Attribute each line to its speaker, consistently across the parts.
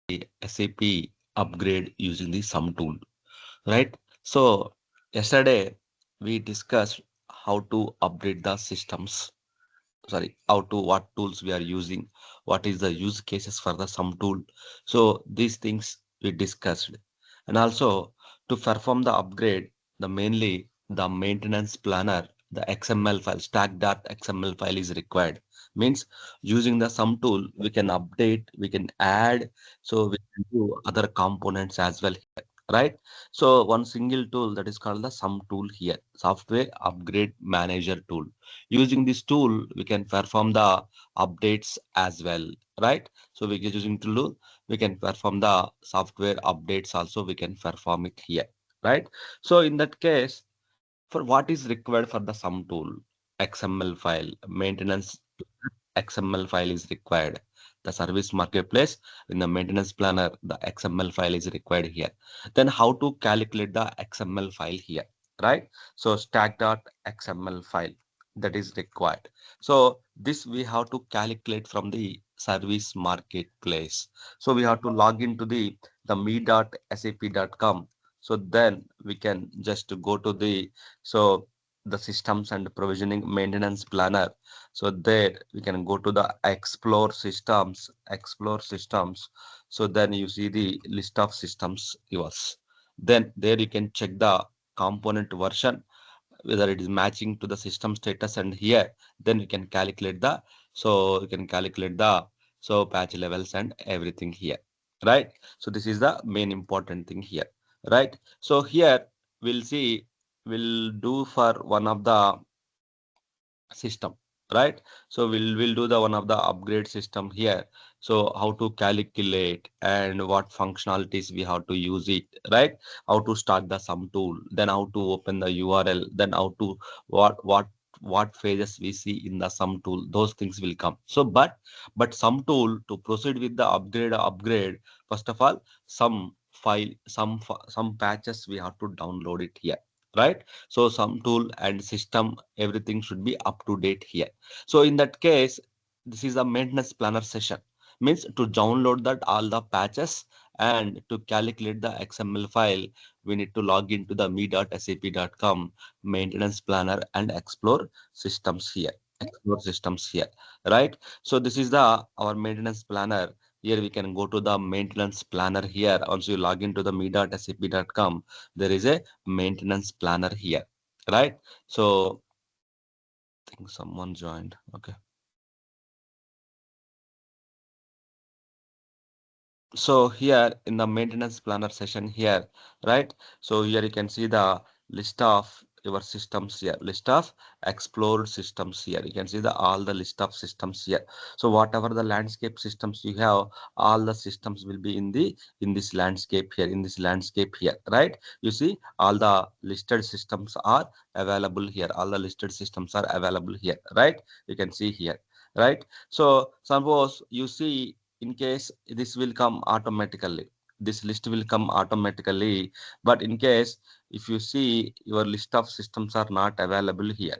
Speaker 1: the SAP upgrade using the sum tool, right? So yesterday we discussed how to update the systems. Sorry, how to what tools we are using, what is the use cases for the sum tool. So these things we discussed, and also to perform the upgrade, the mainly the maintenance planner, the XML file, stack.xml file is required. Means using the sum tool, we can update, we can add, so we can do other components as well here, right? So one single tool that is called the sum tool here, software upgrade manager tool. Using this tool, we can perform the updates as well, right? So we can using tool, we can perform the software updates also, we can perform it here, right? So in that case, for what is required for the sum tool, XML file, maintenance XML file is required. The service marketplace in the maintenance planner, the XML file is required here. Then how to calculate the XML file here, right? So stack.xml file that is required. So this we have to calculate from the service marketplace. So we have to log into the me.sap.com. So then we can just go to so the systems and provisioning maintenance planner. So there we can go to the explore systems. So then you see the list of systems yours. Then there you can check the component version, whether it is matching to the system status, and here then you can calculate the patch levels and everything here, right? So this is the main important thing here, right? So here we'll see, we'll do for one of the system, right? So we'll do the one of the upgrade system here. So how to calculate and what functionalities we have to use it, right? How to start the sum tool, then how to open the URL, then how to what phases we see in the sum tool, those things will come. So but sum tool, to proceed with the upgrade, first of all, some patches we have to download it here, right? So some tool and system, everything should be up to date here. So in that case, this is a maintenance planner session. Means to download that all the patches and to calculate the XML file, we need to log into the me.sap.com maintenance planner and explore systems here. Explore systems here, right? So this is the our maintenance planner. Here we can go to the maintenance planner here. Once you log into the me.sap.com, there is a maintenance planner here, right? So I think someone joined. Okay. So here in the maintenance planner session here, right? So here you can see the list of your systems here, list of explored systems here. You can see the all the list of systems here. So whatever the landscape systems you have, all the systems will be in this landscape here, in this landscape here, right? You see all the listed systems are available here. All the listed systems are available here, right? You can see here, right? So suppose you see, in case this will come automatically, this list will come automatically, but in case if you see your list of systems are not available here,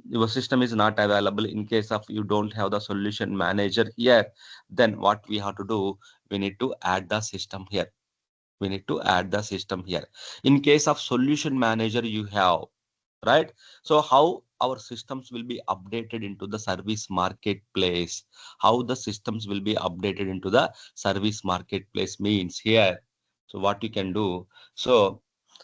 Speaker 1: your system is not available, in case of you don't have the solution manager here, then what we have to do, we need to add the system here, we need to add the system here. In case of solution manager you have, right? So how our systems will be updated into the service marketplace, how the systems will be updated into the service marketplace means here. So what you can do, so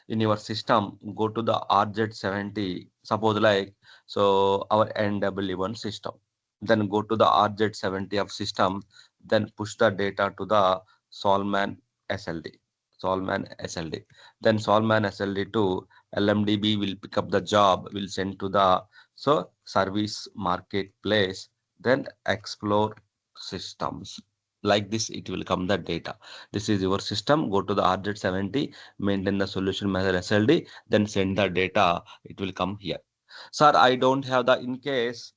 Speaker 1: in your system, go to the RZ70, suppose like, so our NW1 system, then go to the RZ70 of system, then push the data to the Solman SLD, Solman SLD, then Solman SLD to LMDB will pick up the job, will send to the service marketplace, then explore systems. Like this, it will come the data. This is your system. Go to the RZ70, maintain the solution manager SLD, then send the data. It will come here. Sir, I don't have the, in case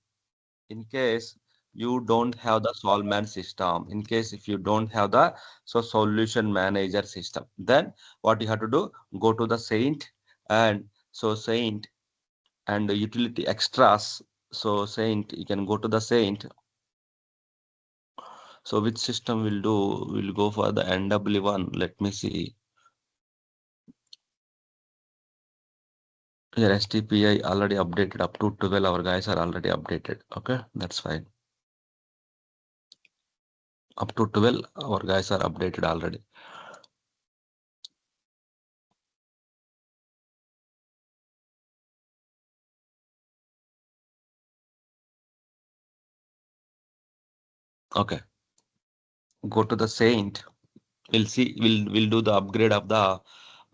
Speaker 1: you don't have the Solman system, in case if you don't have the solution manager system, then what you have to do, go to the Saint, and Saint and the utility extras. So Saint, you can go to the Saint, So which system will do? We'll go for the NW1. Let me see. Here STPI already updated up to 12. Our guys are already updated. Okay, that's fine. Up to 12, our guys are updated already. Okay, go to the Saint. We'll see. We'll do the upgrade of the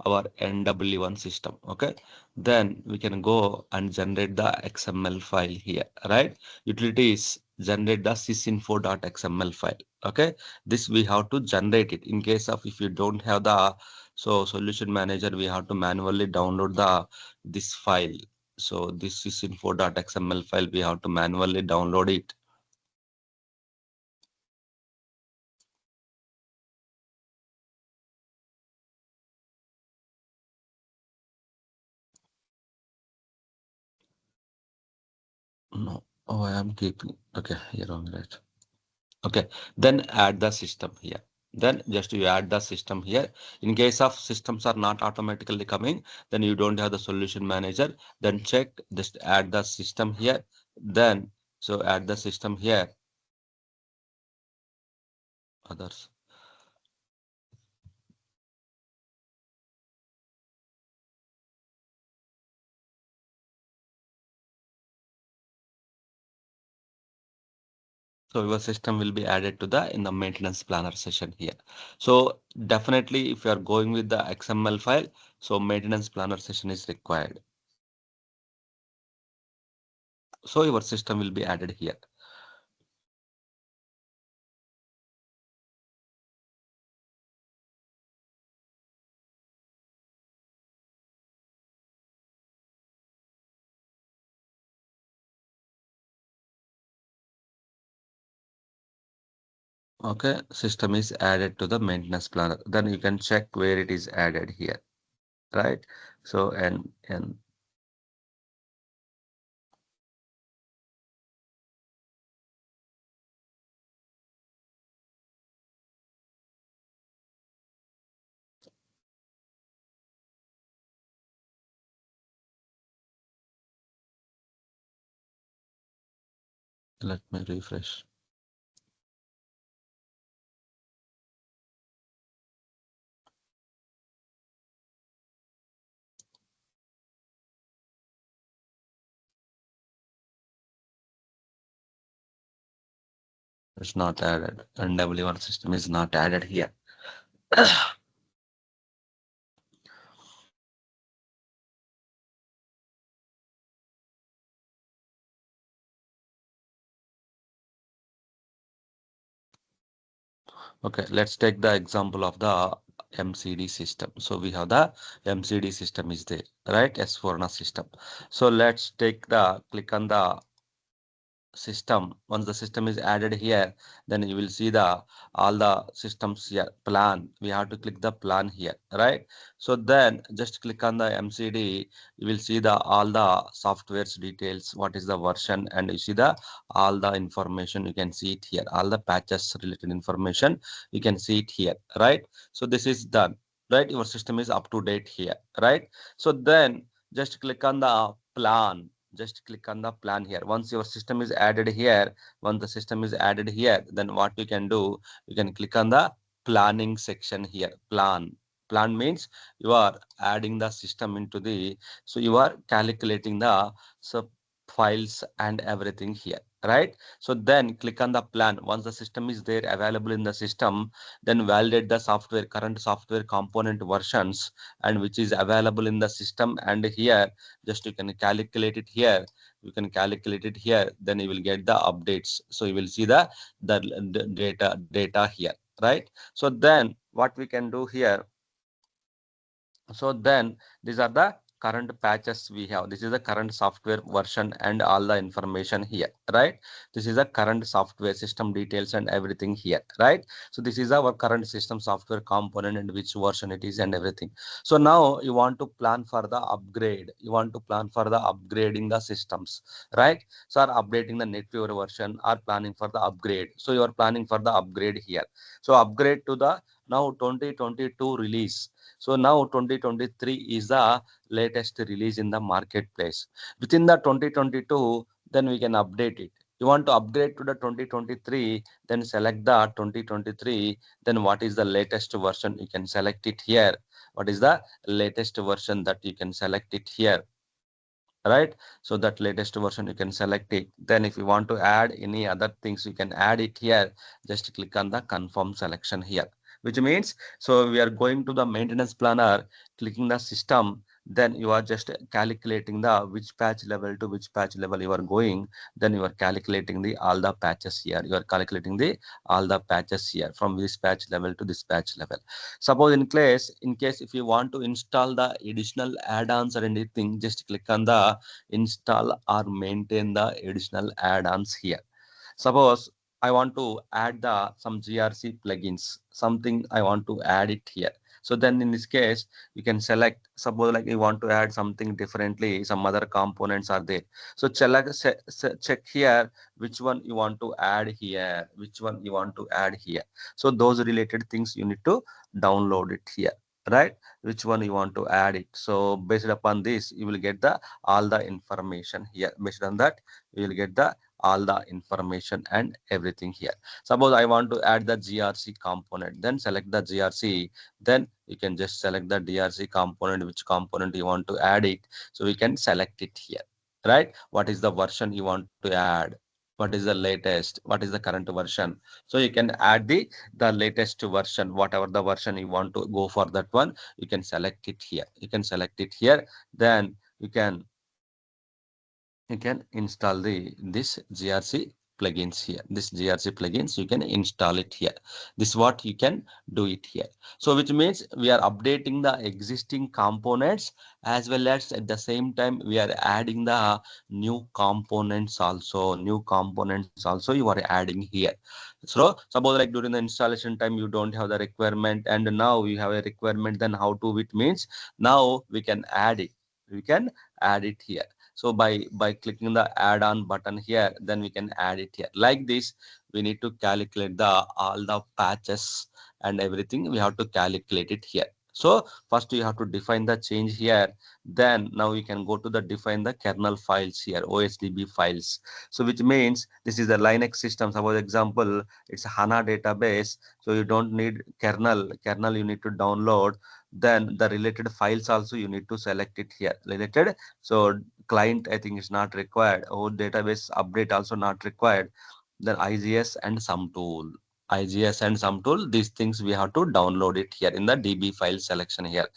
Speaker 1: our NW1 system. Okay, then we can go and generate the XML file here. Right, utilities generate the sysinfo.xml file. Okay, this we have to generate it. In case of if you don't have the solution manager, we have to manually download the this file. So this sysinfo.xml file we have to manually download it. No, oh, I am keeping. Okay, you're wrong, right? Okay, then add the system here. Then just you add the system here. In case of systems are not automatically coming, then you don't have the solution manager. Then check, just add the system here. Then so add the system here. Others. So your system will be added to the in the maintenance planner session here. So definitely if you are going with the XML file, so maintenance planner session is required. So your system will be added here. Okay, system is added to the maintenance planner. Then you can check where it is added here, right? So and let me refresh. It's not added. NW1 system is not added here. Okay, let's take the example of the MCD system. So we have the MCD system is there, right? S4 system. So let's take the click on the system. Once the system is added here, then you will see the all the systems here plan. We have to click the plan here, right? So then just click on the MCD. You will see the all the softwares details, what is the version, and you see the all the information. You can see it here, all the patches related information you can see it here, right? So this is done, right? Your system is up to date here, right? So then just click on the plan. Just click on the plan here. Once your system is added here, once the system is added here, then what you can do, you can click on the planning section here. Plan means you are adding the system into the, so you are calculating the sub files and everything here, right? So then click on the plan. Once the system is there available in the system, then validate the software current software component versions and which is available in the system, and here just you can calculate it here. You can calculate it here, then you will get the updates. So you will see the data here, right? So then what we can do here, so then these are the current patches we have. This is the current software version and all the information here, right? This is the current software system details and everything here, right? So this is our current system software component and which version it is and everything. So now you want to plan for the upgrade. You want to plan for the upgrading the systems, right? So are updating the NetWeaver version, are planning for the upgrade. So you are planning for the upgrade here. So upgrade to the now 2022 release. So now 2023 is the latest release in the marketplace. Within the 2022, then we can update it. You want to upgrade to the 2023, then select the 2023. Then what is the latest version? You can select it here. What is the latest version that you can select it here? Right, so that latest version you can select it. Then if you want to add any other things, you can add it here. Just click on the confirm selection here, which means so we are going to the maintenance planner, clicking the system, then you are just calculating the which patch level to which patch level you are going. Then you are calculating the all the patches here. You are calculating the all the patches here from this patch level to this patch level. Suppose in case if you want to install the additional add-ons or anything, just click on the install or maintain the additional add-ons here. Suppose I want to add the some GRC plugins, something I want to add it here. So then in this case, you can select, suppose like you want to add something differently, some other components are there. So check here which one you want to add here, which one you want to add here. So those related things you need to download it here, right? Which one you want to add it. So based upon this, you will get the all the information here. Based on that, you will get the all the information and everything here. Suppose I want to add the GRC component, then select the GRC, then you can just select the DRC component, which component you want to add it. So we can select it here, right? What is the version you want to add? What is the latest? What is the current version? So you can add the latest version, whatever the version you want to go for that one, you can select it here. You can select it here. Then you can install this grc plugins here. This grc plugins you can install it here. This is what you can do it here. So which means we are updating the existing components, as well as at the same time we are adding the new components also you are adding here. So suppose like during the installation time you don't have the requirement, and now you have a requirement, then how to it means now we can add it. We can add it here. So by clicking the add-on button here, then we can add it here. Like this, we need to calculate the all the patches and everything. We have to calculate it here. So first you have to define the change here. Then now you can go to the define the kernel files here, OSDB files. So which means this is the Linux system. Suppose example, it's a HANA database. So you don't need kernel. Kernel you need to download. Then the related files also you need to select it here. Related. So client I think is not required, or database update also not required. Then IGS and some tool, these things we have to download it here in the DB file selection here.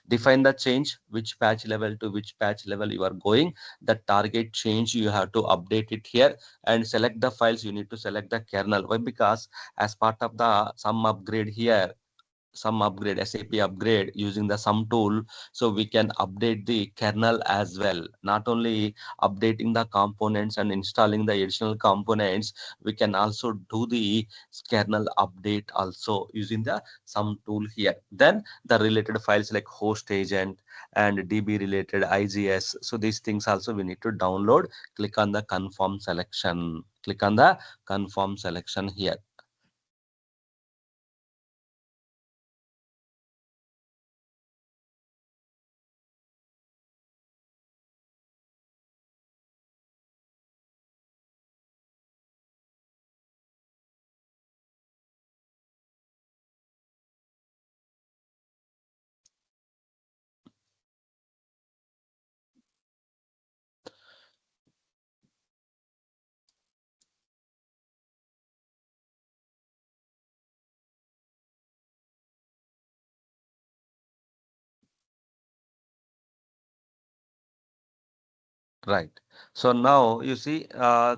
Speaker 1: Define the change, which patch level to which patch level you are going. The target change you have to update it here, and select the files. You need to select the kernel. Why? Because as part of the some upgrade here, some upgrade, SAP upgrade using the sum tool, so we can update the kernel as well. Not only updating the components and installing the additional components, we can also do the kernel update also using the sum tool here. Then the related files like host agent and DB related IGS. So these things also we need to download. Click on the confirm selection. Click on the confirm selection here. Right. So now you see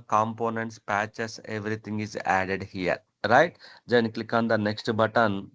Speaker 1: components, patches, everything is added here. Right. Then click on the next button.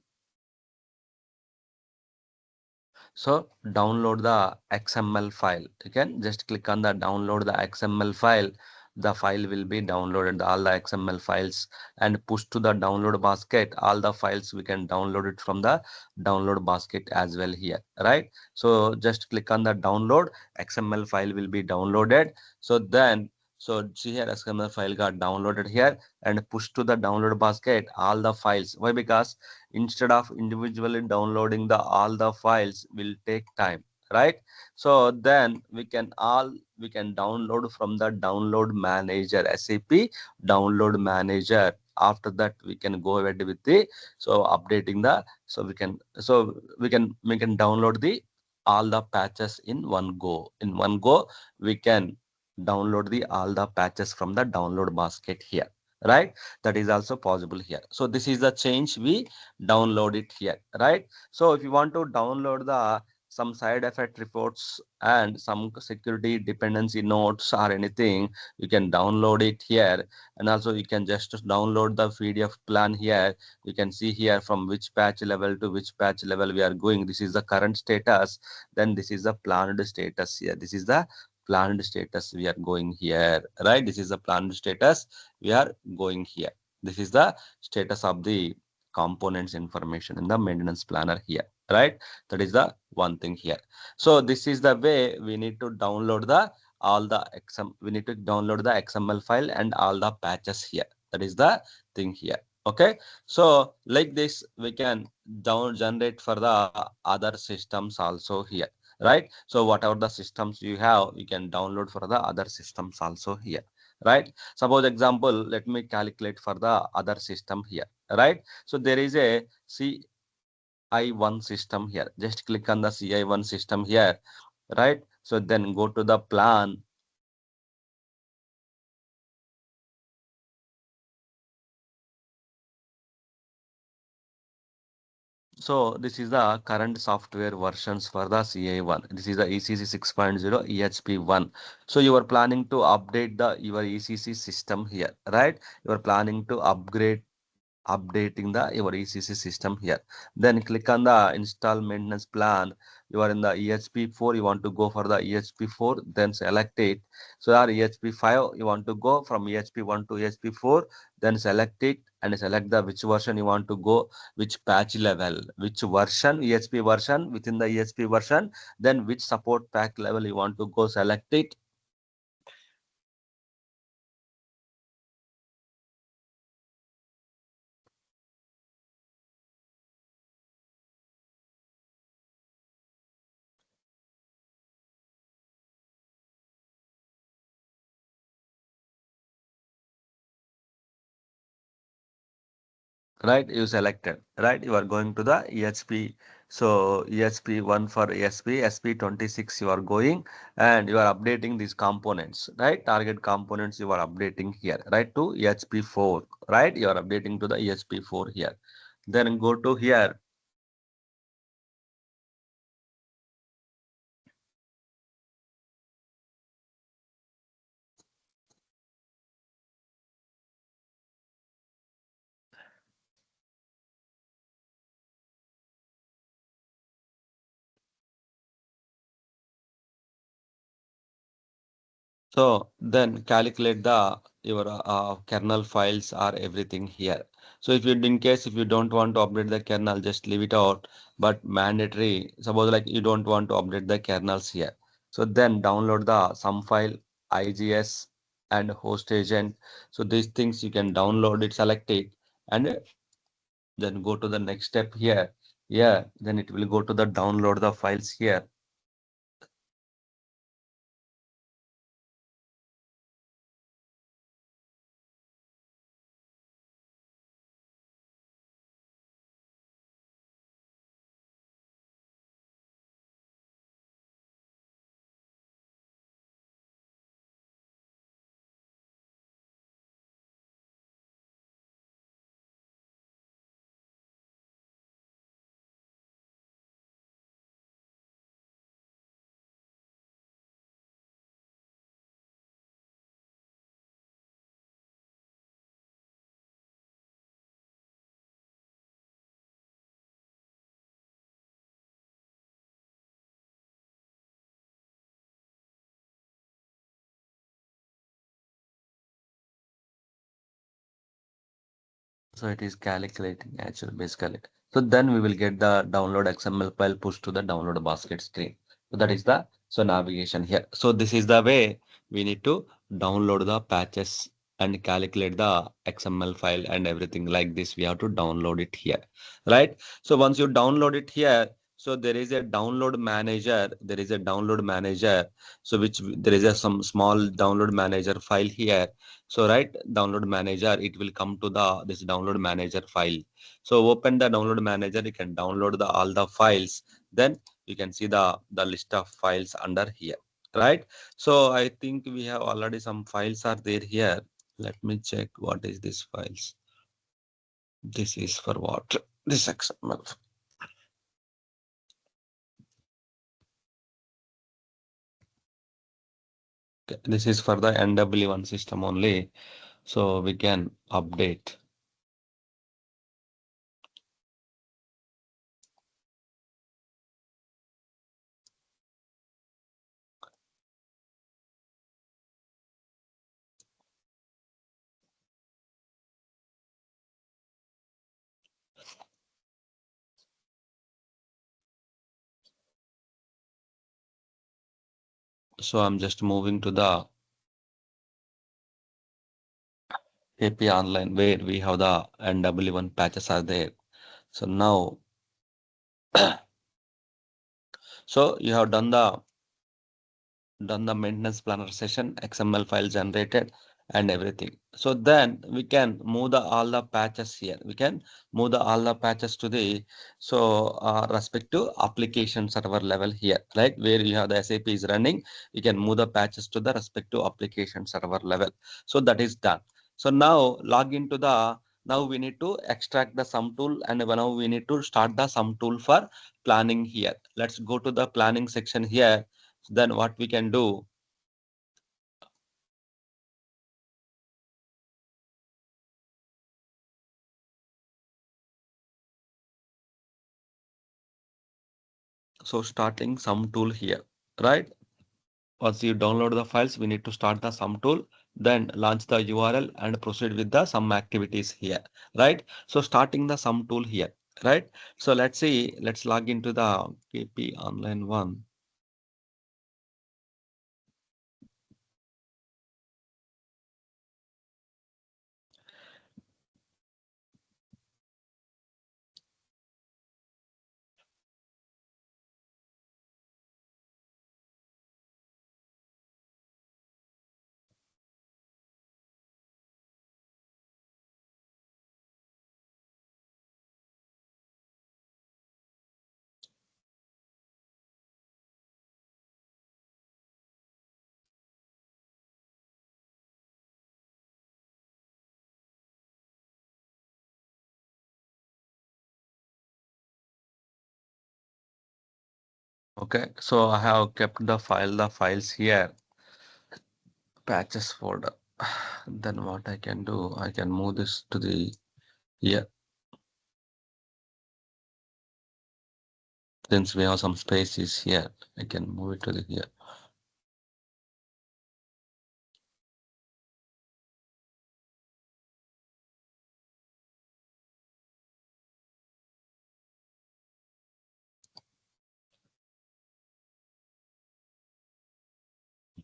Speaker 1: So download the XML file. You can just click on the download the XML file. The file will be downloaded, all the XML files, and push to the download basket. All the files we can download it from the download basket as well here, right? So just click on the download. XML file will be downloaded. So then, so see here, XML file got downloaded here, and push to the download basket all the files. Why? Because instead of individually downloading the all the files will take time, right? So then we can download from the download manager, SAP download manager. After that we can go ahead with the so updating the we can download the all the patches in one go. In one go we can download the all the patches from the download basket here, right? That is also possible here. So this is the change we download it here, right? So if you want to download the some side effect reports and some security dependency notes or anything, you can download it here. And also you can just download the PDF plan here. You can see here from which patch level to which patch level we are going. This is the current status. Then this is the planned status here. This is the planned status we are going here, right? This is the planned status we are going here. This is the status of the components information in the maintenance planner here, right? That is the one thing here. So this is the way we need to download the all the we need to download the XML file and all the patches here. That is the thing here. Okay, so like this we can down generate for the other systems also here, right? So whatever the systems you have, you can download for the other systems also here, right? Suppose example, let me calculate for the other system here, right? So there is a CI1 system here. Just click on the CI1 system here, right? So then go to the plan. So this is the current software versions for the CI1. This is the ECC 6.0 EHP1. So you are planning to update the your ECC system here, right? You are planning to updating the your ECC system here. Then click on the install maintenance plan. You are in the EHP4, you want to go for the EHP4, then select it. So our EHP5, you want to go from EHP1 to EHP4, then select it and select the which version you want to go, which patch level, which version, EHP version, within the EHP version, then which support pack level you want to go, select it. Right, you selected, right? You are going to the EHP. So EHP1 for ESP, SP26 you are going, and you are updating these components, right? Target components you are updating here, right? To EHP4, right? You are updating to the EHP4 here. Then go to here. So then calculate the your kernel files are everything here. So if you in case if you don't want to update the kernel, just leave it out. But mandatory, suppose like you don't want to update the kernels here. So then download the some file, IGS and host agent. So these things you can download it, select it, and then go to the next step here. Yeah, then it will go to the download the files here. So it is calculating actually basically. So then we will get the download XML file pushed to the download basket screen. So that is the navigation here. So this is the way we need to download the patches and calculate the XML file and everything like this. We have to download it here, right? So once you download it here, so there is a download manager. There is a download manager. So which there is a some small download manager file here. So right, download manager, it will come to the this download manager file. So open the download manager, you can download the all the files. Then you can see the list of files under here, right? So I think we have already some files are there here. Let me check what is this files. This is for what? This XML. Okay, this is for the NW1 system only. So we can update. So I'm just moving to the AP online where we have the NW1 patches are there. So now, so you have done the maintenance planner session, XML file generated and everything. So then we can move the all the patches here. We can move the all the patches to the respective application server level here, right? Where you have the SAP is running, you can move the patches to the respective application server level. So that is done. So now log into the now we need to extract the sum tool and now we need to start the sum tool for planning here. Let's go to the planning section here. Then what we can do, so starting sum tool here, right? Once you download the files, we need to start the sum tool, then launch the URL and proceed with the sum activities here, right? So starting the sum tool here, right? So let's see, let's log into the KP online one. Okay, so I have kept the files here, patches folder. Then what I can do, I can move this to the here. Since we have some spaces here, I can move it to the here.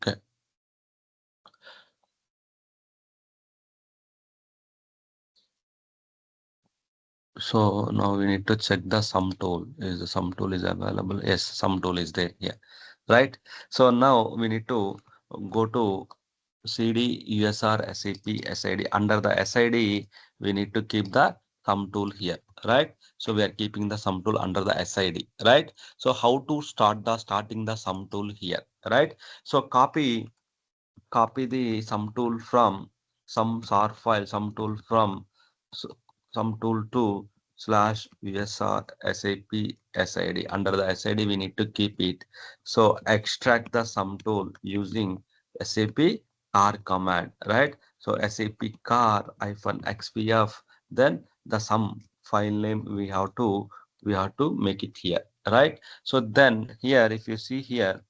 Speaker 1: Okay. So now we need to check the sum tool. Is the sum tool is available? Yes, sum tool is there here, right? So now we need to go to CD, USR, SAP, SID. Under the SID, we need to keep the sum tool here, right? So we are keeping the sum tool under the SID, right? So how to starting the sum tool here, right? So copy the sum tool from some SAR file, sum tool from s- sum tool to slash usr sap sid. Under the sid, we need to keep it. So extract the sum tool using sap car command, right? So sap car hyphen xpf, then the sum file name we have to make it here, right? So then here, if you see here,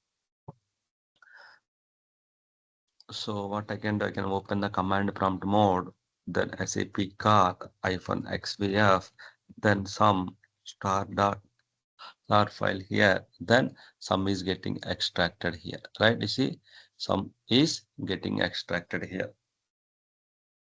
Speaker 1: so what I can do, I can open the command prompt mode. then SAP car -xvf, then some star dot star file here, then some is getting extracted here, right? You see, some is getting extracted here.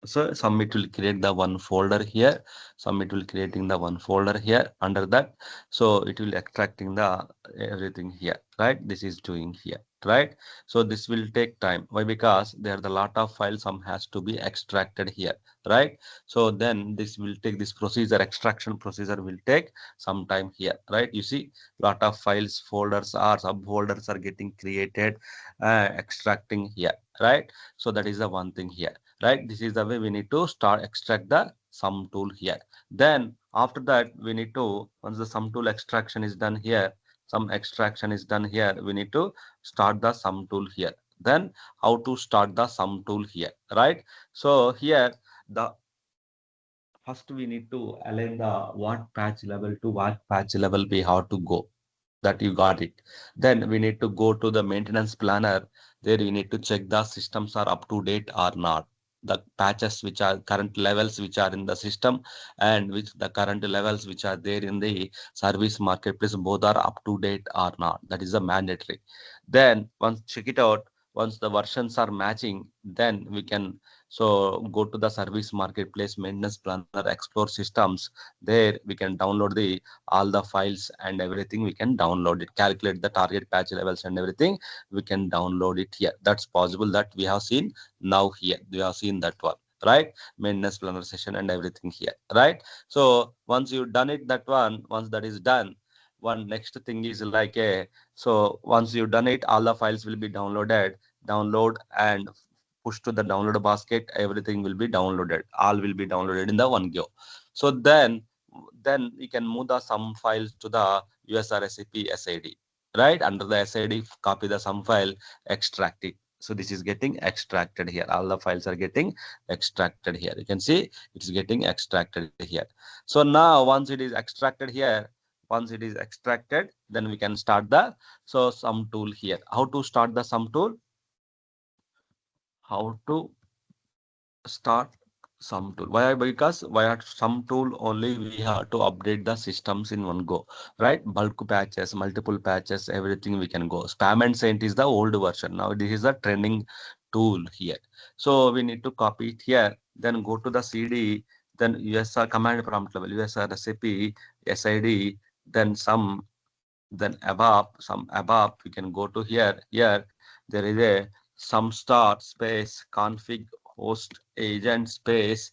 Speaker 1: So some it will create the one folder here, some it will creating the one folder here under that. So it will extracting the everything here, right? This is doing here, right? So this will take time. Why? Because there are the lot of files, some has to be extracted here, right? So then this will take this procedure, extraction procedure will take some time here, right? You see, lot of files, folders or subfolders are getting created, extracting here, right? So that is the one thing here, right? This is the way we need to start extract the sum tool here. Then after that we need to, once the sum tool extraction is done here, some extraction is done here, we need to start the sum tool here. Then how to start the sum tool here, right? So here the first we need to align the what patch level to what patch level we have to go, that you got it. Then we need to go to the maintenance planner. There we need to check the systems are up to date or not. The patches which are current levels which are in the system and which the current levels which are there in the service marketplace, both are up to date or not. That is a mandatory. Then once check it out, once the versions are matching, then we can so go to the service marketplace maintenance planner, explore systems. There we can download the all the files and everything, we can download it, calculate the target patch levels and everything, we can download it here. That's possible, that we have seen now here, we have seen that one, right? Maintenance planner session and everything here, right? So once you done it, that one, once that is done, one next thing is like a, so once you done it, all the files will be downloaded, download and push to the download basket, everything will be downloaded, all will be downloaded in the one go. So then you can move the sum files to the USR SAP SID, right? Under the SID, copy the sum file, extract it. So this is getting extracted here. All the files are getting extracted here. You can see it is getting extracted here. So now once it is extracted here, once it is extracted, then we can start the so sum tool here. How to start the sum tool? How to start some tool? Why? Because via some tool only we have to update the systems in one go, right? Bulk patches, multiple patches, everything we can go. Spam and Saint is the old version. Now this is the trending tool here. So we need to copy it here, then go to the CD, then USR command prompt level, USR recipe, SID, then some, then above, some above, we can go to here there is a some star space config host agent space,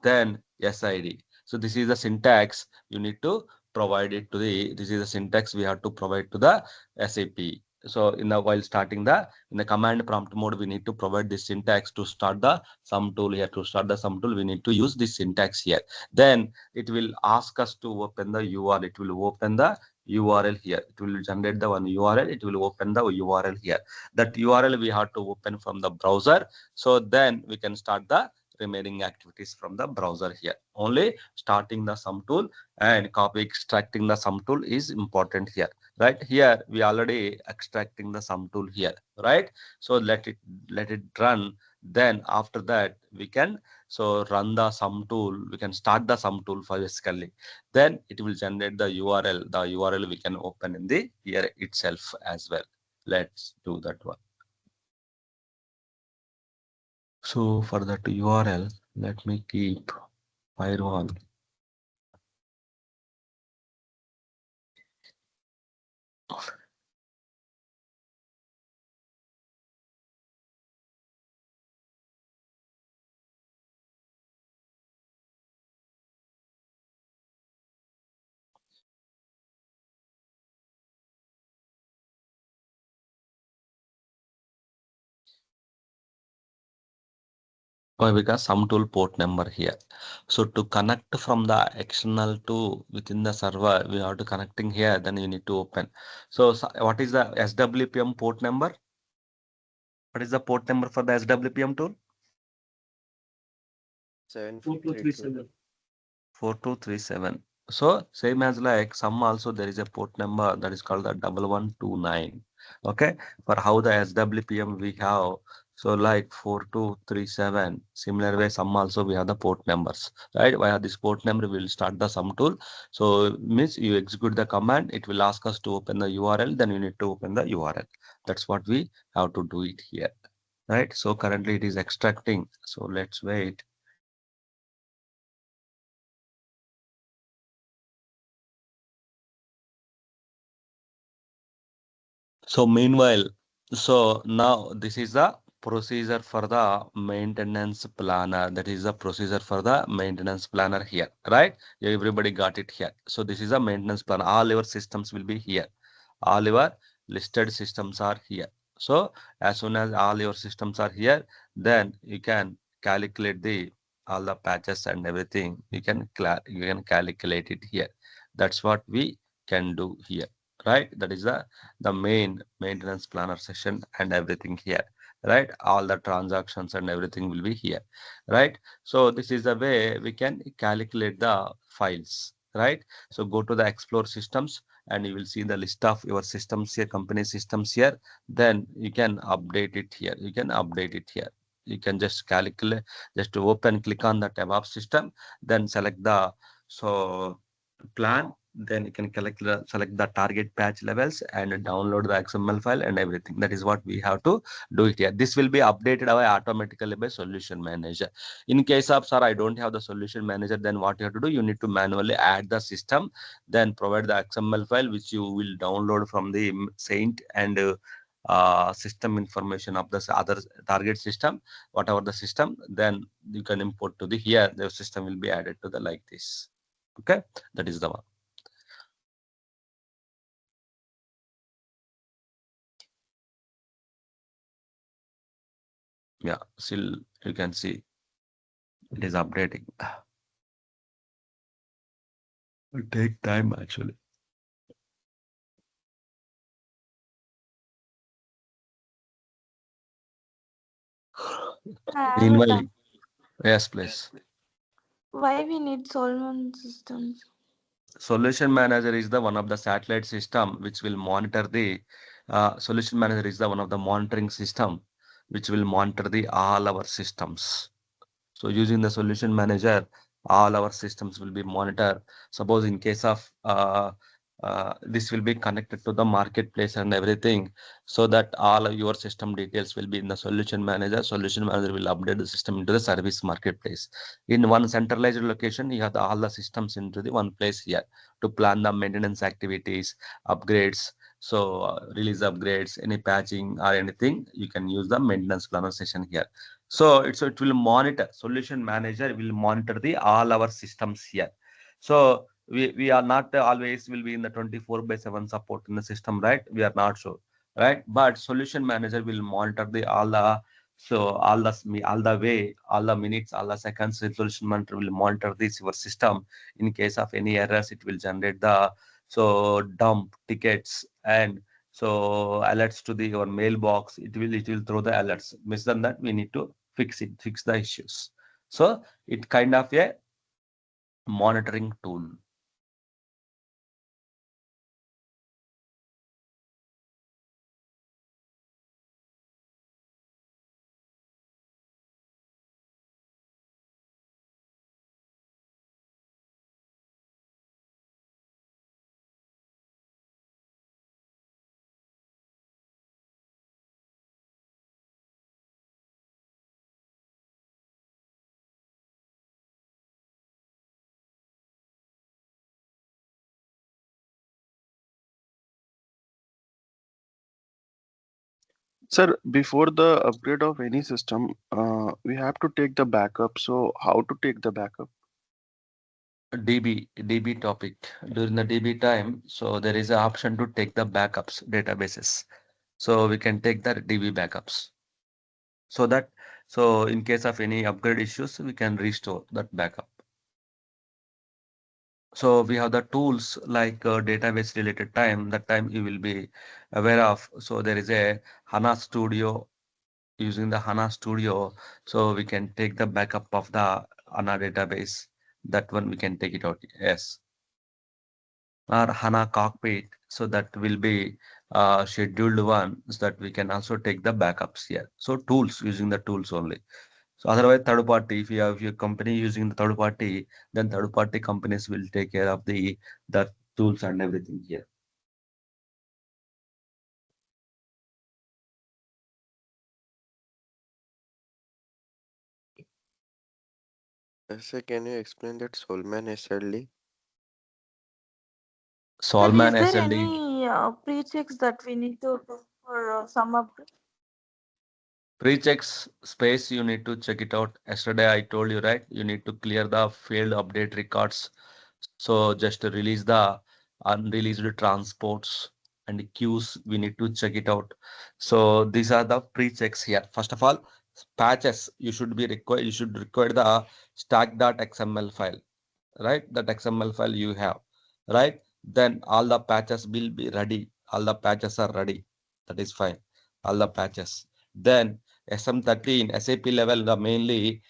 Speaker 1: then SID. So this is the syntax you need to provide it to the, this is the syntax we have to provide to the SAP. So in the while starting the, in the command prompt mode, we need to provide this syntax to start the sum tool here. To start the sum tool, we need to use this syntax here. Then it will ask us to open the URL. It will open the URL here. It will generate the one URL. It will open the URL here. That URL we have to open from the browser. So then we can start the remaining activities from the browser here. Only starting the sum tool and copy extracting the sum tool is important here, right? Here we already extracting the sum tool here, right? So let it run. Then after that we can so run the sum tool. We can start the sum tool physically. Then it will generate the URL. The URL we can open in the here itself as well. Let's do that one. So for that URL, let me keep firewall. Why? Because sum tool port number here. So to connect from the external to within the server, we are to connecting here. Then you need to open. So what is the SWPM port number? What is the port number for the SWPM tool?
Speaker 2: 7237.
Speaker 1: 4237. So same as like sum also there is a port number that is called the 1129. Okay. For how the SWPM we have So like 4237, similar way sum also we have the port numbers, right? Via this port number we will start the sum tool. So means you execute the command, it will ask us to open the URL, then you need to open the URL. That's what we have to do it here, right? So currently it is extracting. So let's wait. So meanwhile, so now this is the procedure for the maintenance planner. That is the procedure for the maintenance planner here, right? Everybody got it here. So this is a maintenance plan. All your systems will be here. All your listed systems are here. So as soon as all your systems are here, then you can calculate the all the patches and everything. You can calculate it here. That's what we can do here, right? That is the main maintenance planner session and everything here, right? All the transactions and everything will be here, right? So this is the way we can calculate the files, right? So go to the explore systems and you will see the list of your systems here, company systems here. Then you can update it here. You can update it here. You can just calculate, just to open, click on the tab of system, then select the so plan, then you can select the target patch levels and download the XML file and everything. That is what we have to do it here. This will be updated automatically by solution manager. In case of sir, I don't have the solution manager, then what you have to do, you need to manually add the system, then provide the XML file which you will download from the Saint and system information of the other target system, whatever the system, then you can import to the here. The system will be added to the like this. Okay, that is the one. Yeah, still you can see it is updating. It take time actually.
Speaker 3: I have a
Speaker 1: Meanwhile,
Speaker 3: doubt.
Speaker 1: yes, please.
Speaker 3: Why we need solvent systems?
Speaker 1: Solution manager is the one of the satellite system which will monitor the solution manager is the one of the monitoring system which will monitor the all our systems. So using the solution manager, all our systems will be monitored. Suppose in case of this will be connected to the marketplace and everything, so that all of your system details will be in the solution manager. Solution manager will update the system into the service marketplace. In one centralized location, you have all the systems into the one place here to plan the maintenance activities, upgrades. So release upgrades, any patching or anything, you can use the maintenance planner session here. So it will monitor, solution manager will monitor the all our systems here. So we are not always will be in the 24/7 support in the system, right? We are not sure, right? But solution manager will monitor the all the so all the way, all the minutes, all the seconds. Solution manager will monitor this your system. In case of any errors, it will generate the so dump tickets and so alerts to the your mailbox. It will throw the alerts. Miss than that, we need to fix the issues. So it kind of a monitoring tool.
Speaker 2: Sir, before the upgrade of any system, we have to take the backup. So how to take the backup?
Speaker 1: DB topic. During the DB time, so there is an option to take the backups databases. So we can take the DB backups. So that so in case of any upgrade issues, we can restore that backup. So we have the tools like database related time. That time you will be aware of. So there is a HANA Studio. Using the HANA Studio, so we can take the backup of the HANA database. That one we can take it out. Yes. Or HANA cockpit. So that will be scheduled one, so that we can also take the backups here. So tools, using the tools only. So otherwise, third party, if you have your company using the third party, then third party companies will take care of the tools and everything here.
Speaker 4: Sir, can you explain that Solman SLD?
Speaker 3: Sir,
Speaker 1: Solman
Speaker 3: is there
Speaker 1: SLD.
Speaker 3: any pre-checks that we need to do for some update?
Speaker 1: Pre-checks space, you need to check it out. Yesterday I told you, right? You need to clear the failed update records. So just release the unreleased transports and queues. We need to check it out. So these are the pre-checks here. First of all, patches. You should require the stack.xml file, right? That XML file you have, right? Then all the patches will be ready. All the patches are ready. That is fine. All the patches. Then SM13 SAP level, the mainly,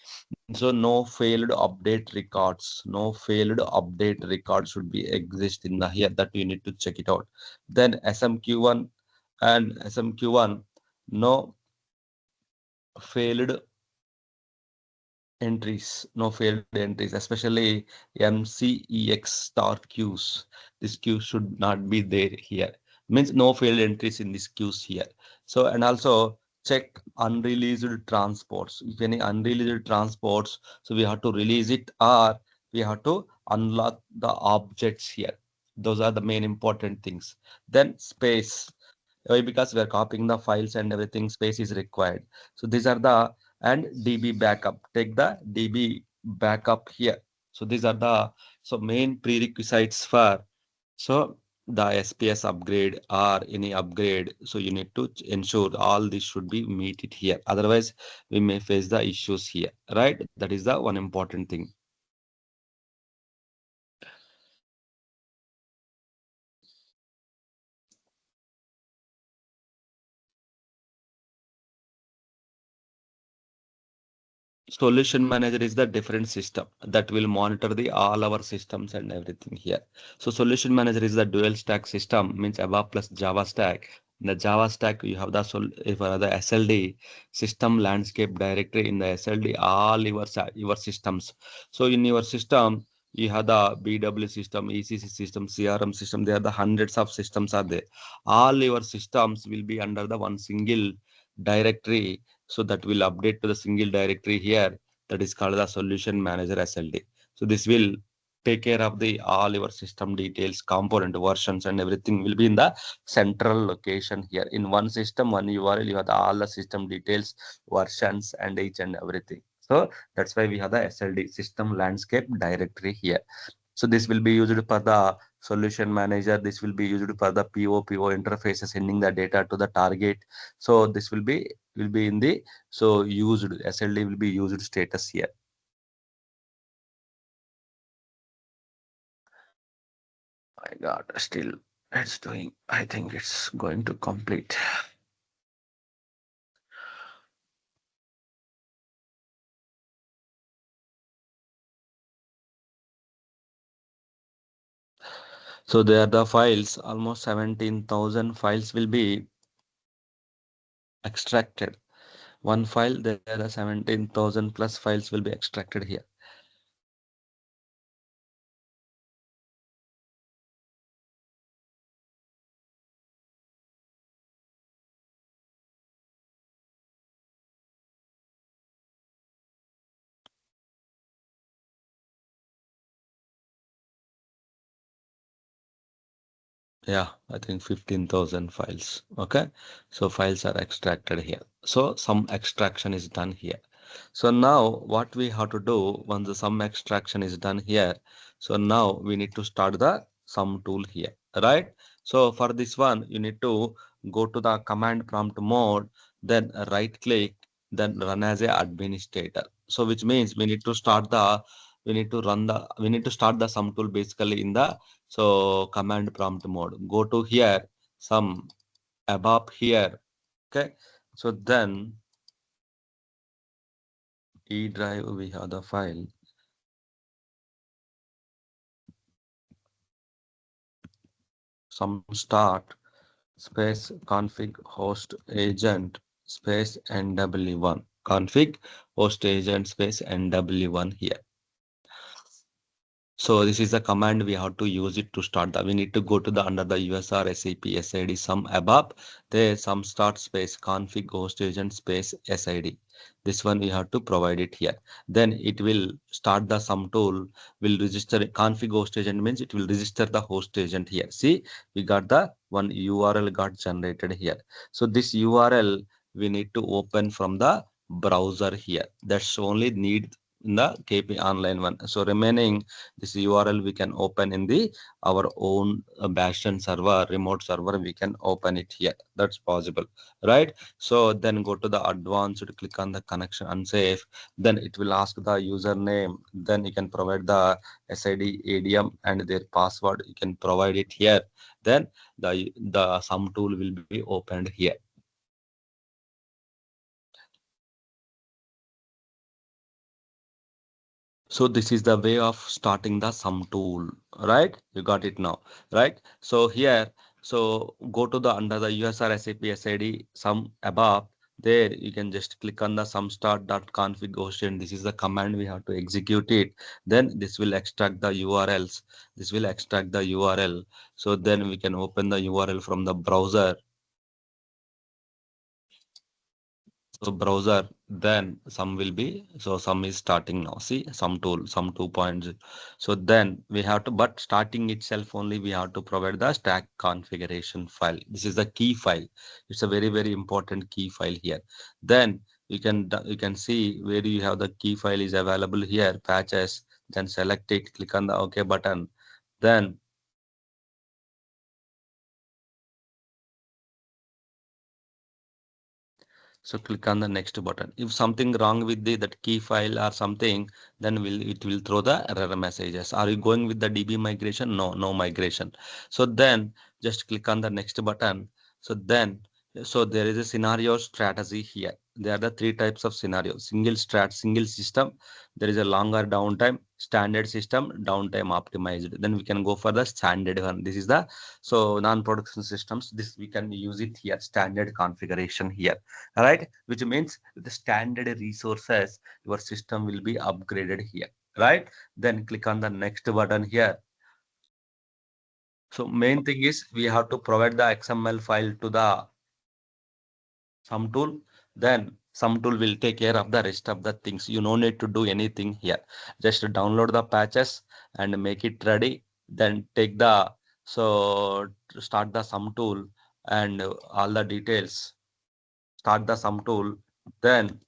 Speaker 1: so no failed update records. No failed update record should be exist in the here, that you need to check it out. Then SMQ1 and SMQ1, no failed entries, no failed entries, especially MCEX star queues. This queue should not be there here. Means no failed entries in this queues here. So, and also check unreleased transports. If any unreleased transports, so we have to release it, or we have to unlock the objects here. Those are the main important things. Then space. Why? Because we are copying the files and everything, space is required. So these are the, and DB backup. Take the DB backup here. So these are the, so main prerequisites for, so the SPS upgrade or any upgrade. So you need to ensure all this should be meet it here. Otherwise, we may face the issues here, right? That is the one important thing. Solution manager is the different system that will monitor the all our systems and everything here. So solution manager is the dual stack system, means ABAP plus Java stack. In the Java stack, you have the for the SLD, system landscape directory. In the SLD, all your systems. So in your system, you have the BW system, ECC system, CRM system. There are the hundreds of systems are there. All your systems will be under the one single directory, so that will update to the single directory here, that is called the solution manager SLD. So this will take care of the all your system details, component versions and everything will be in the central location here. In one system, one URL, you have all the system details, versions and each and everything. So that's why we have the SLD, system landscape directory here. So this will be used for the solution manager. This will be used for the PO interfaces, sending the data to the target. So this will be in the, so used SLD will be used status here. My God, still it's doing. I think it's going to complete. So there are the files, almost 17,000 files will be extracted. One file, there are 17,000 plus files will be extracted here. Yeah, I think 15,000 files. Okay. So files are extracted here. So some extraction is done here. So now what we have to do once the sum extraction is done here. So now we need to start the sum tool here, right? So for this one, you need to go to the command prompt mode, then right click, then run as a administrator. So which means we need to start the sum tool basically in the, so command prompt mode. Go to here, some above here. Okay. So then E drive, we have the file. Some start. space config host agent space nw1 config host agent space nw1 here. So this is the command we have to use it to start the. We need to go to the under the USR SAP SID sum above. There sum start space config host agent space SID. This one we have to provide it here. Then it will start the sum tool. Will register config host agent means it will register the host agent here. See, we got the one URL got generated here. So this URL we need to open from the browser here. That's only need in the KP online one. So remaining this URL we can open in the our own bastion server, remote server, we can open it here. That's possible, right? So then go to the advanced, click on the connection unsafe, then it will ask the username, then you can provide the SID ADM and their password, you can provide it here. Then the sum tool will be opened here. So this is the way of starting the sum tool, right? You got it now, right? So here, so go to the under the USR SAP SID sum above. There you can just click on the sum start.config host, and this is the command we have to execute it. Then this will extract the URLs. This will extract the URL. So then we can open the URL from the browser. So browser, then sum will be, so sum is starting now. See, sum tool, sum 2.0. So then we have to, but starting itself only we have to provide the stack configuration file. This is the key file. It's a very, very important key file here. Then you can see where you have the key file is available here, patches, then select it, click on the OK button. Then so click on the next button. If something wrong with the that key file or something, then it will throw the error messages. Are you going with the DB migration? No, no migration. So then just click on the next button. So then so there is a scenario strategy here. There are the three types of scenarios: single system. There is a longer downtime, standard system, downtime optimized. Then we can go for the standard one. This is the so non-production systems. This we can use it here, standard configuration here, right? Which means the standard resources your system will be upgraded here, right? Then click on the next button here. So main thing is we have to provide the XML file to the sum tool. Then sum tool will take care of the rest of the things. You no need to do anything here. Just download the patches and make it ready. Then take the so start the sum tool and all the details. Start the sum tool. Then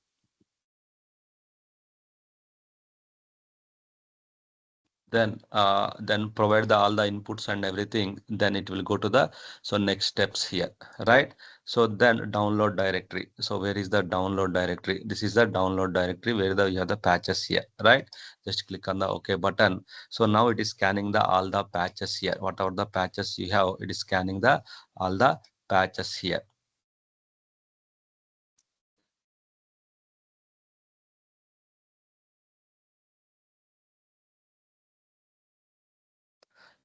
Speaker 1: provide the all the inputs and everything, then it will go to the so next steps here, right? So then download directory. So where is the download directory? This is the download directory where you have the patches here, right? Just click on the OK button. So now it is scanning the all the patches here. Whatever the patches you have, it is scanning the all the patches here.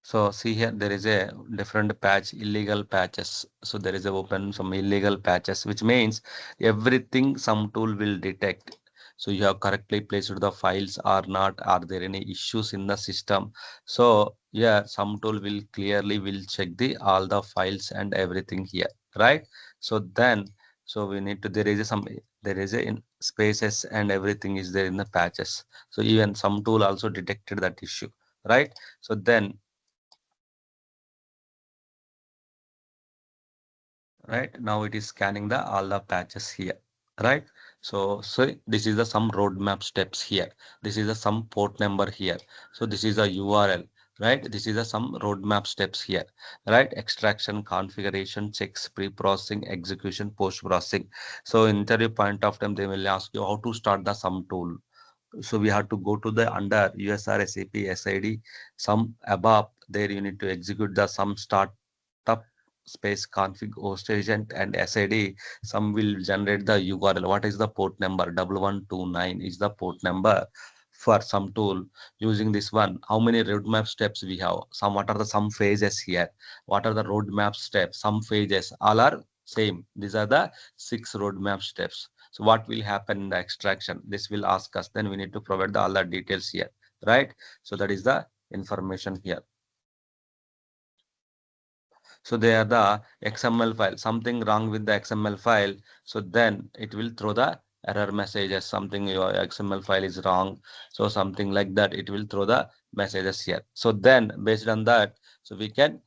Speaker 1: So see here, there is a different patch, illegal patches. So there is a open some illegal patches, which means everything some tool will detect. So you have correctly placed the files or not, are there any issues in the system? So yeah, some tool will clearly will check the all the files and everything here, right? So then, so we need to, there is a some, there is a in spaces and everything is there in the patches. So even some tool also detected that issue, right? So then right now it is scanning the all the patches here, right? So this is the some roadmap steps here, this is the some port number here, so this is a URL, right? This is a some roadmap steps here, right? Extraction, configuration, checks, pre-processing, execution, post-processing. So interview point of time they will ask you how to start the sum tool. So we have to go to the under USR SAP SID some above, there you need to execute the some startup space config host agent and SID. Some will generate the URL. What is the port number? 1129 is the port number for some tool using this one, how many roadmap steps we have, some what are the some phases here, what are the roadmap steps, some phases all are same. These are the 6 roadmap steps. So what will happen in the extraction, this will ask us, then we need to provide all the details here, right? So that is the information here. So they are the XML file, something wrong with the XML file. So then it will throw the error messages, something your XML file is wrong. So something like that, it will throw the messages here. So then based on that, so we can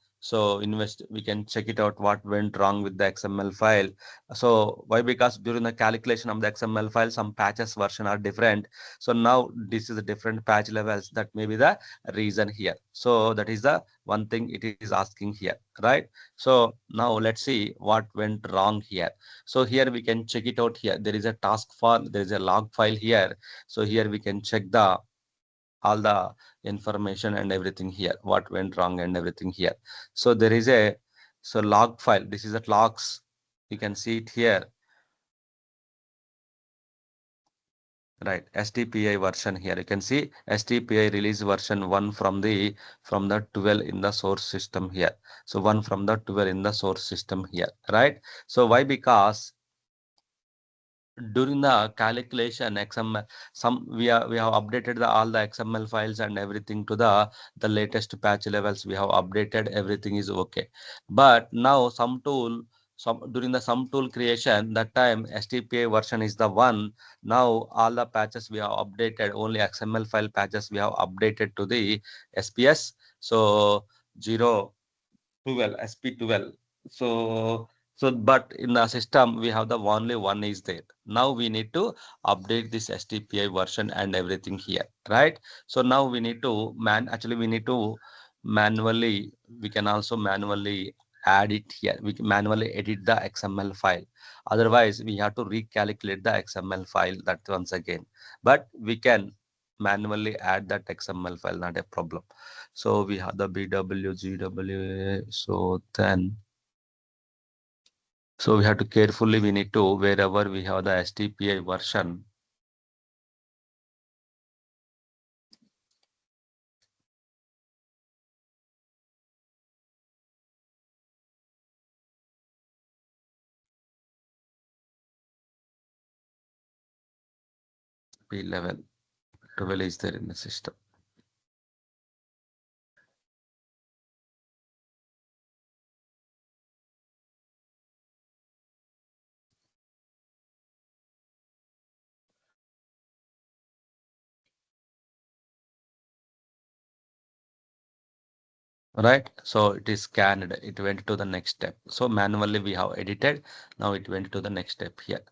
Speaker 1: we can check it out what went wrong with the XML file. So why? Because during the calculation of the XML file, some patches version are different. So now this is a different patch levels, that may be the reason here. So that is the one thing it is asking here, right? So now let's see what went wrong here. So here we can check it out here. There is a task file, there is a log file here. So here we can check the all the information and everything here, what went wrong and everything here. So there is a log file. This is a logs. You can see it here. Right, STPI version here. You can see STPI release version 1 from the 12 in the source system here. So 1 from the 12 in the source system here, right? So why? Because during the calculation XML, we have updated all the XML files and everything to the latest patch levels. We have updated, everything is okay. But now during the some tool creation, that time STPA version is the one. Now all the patches we have updated, only XML file patches we have updated to the SPS. So 012 SP12. So but in the system we have the only one is there. Now we need to update this STPI version and everything here, right? So now we need to actually we need to manually, we can also manually add it here. We can manually edit the XML file. Otherwise we have to recalculate the XML file that once again. But we can manually add that XML file, not a problem. So we have the BWGWA. So we have to carefully, we need to, wherever we have the STPI version, P level 12 is there in the system. Right, so it is scanned, it went to the next step. So manually we have edited, now it went to the next step here.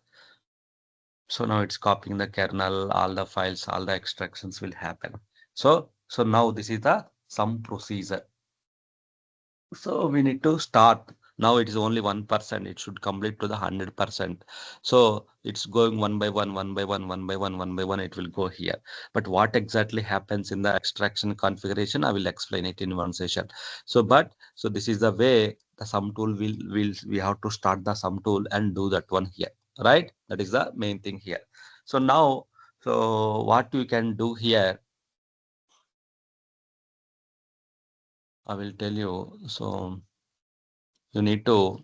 Speaker 1: So now it's copying the kernel, all the files, all the extractions will happen. So now this is the some procedure. So we need to start. Now it is only 1%. It should complete to the 100%. So it's going one by one, one by one, one by one, one by one. It will go here. But what exactly happens in the extraction configuration, I will explain it in one session. So this is the way the sum tool will we have to start the sum tool and do that one here. Right? That is the main thing here. So now, so what we can do here, I will tell you. So you need to